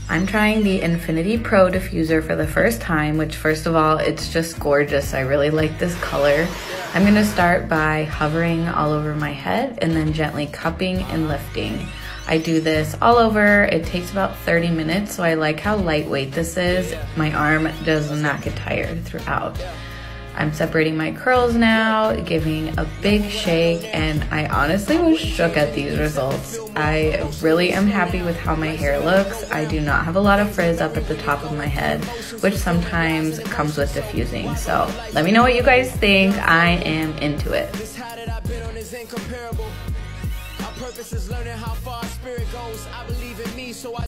I'm trying the InfinitiPRO diffuser for the first time, which first of all, it's just gorgeous. I really like this color. I'm gonna start by hovering all over my head and then gently cupping and lifting. I do this all over. It takes about 30 minutes, so I like how lightweight this is. My arm does not get tired throughout. I'm separating my curls now, giving a big shake, and I honestly was shook at these results. I really am happy with how my hair looks. I do not have a lot of frizz up at the top of my head, which sometimes comes with diffusing. So let me know what you guys think. I am into it. Purpose is learning how far spirit goes. I believe in me, so I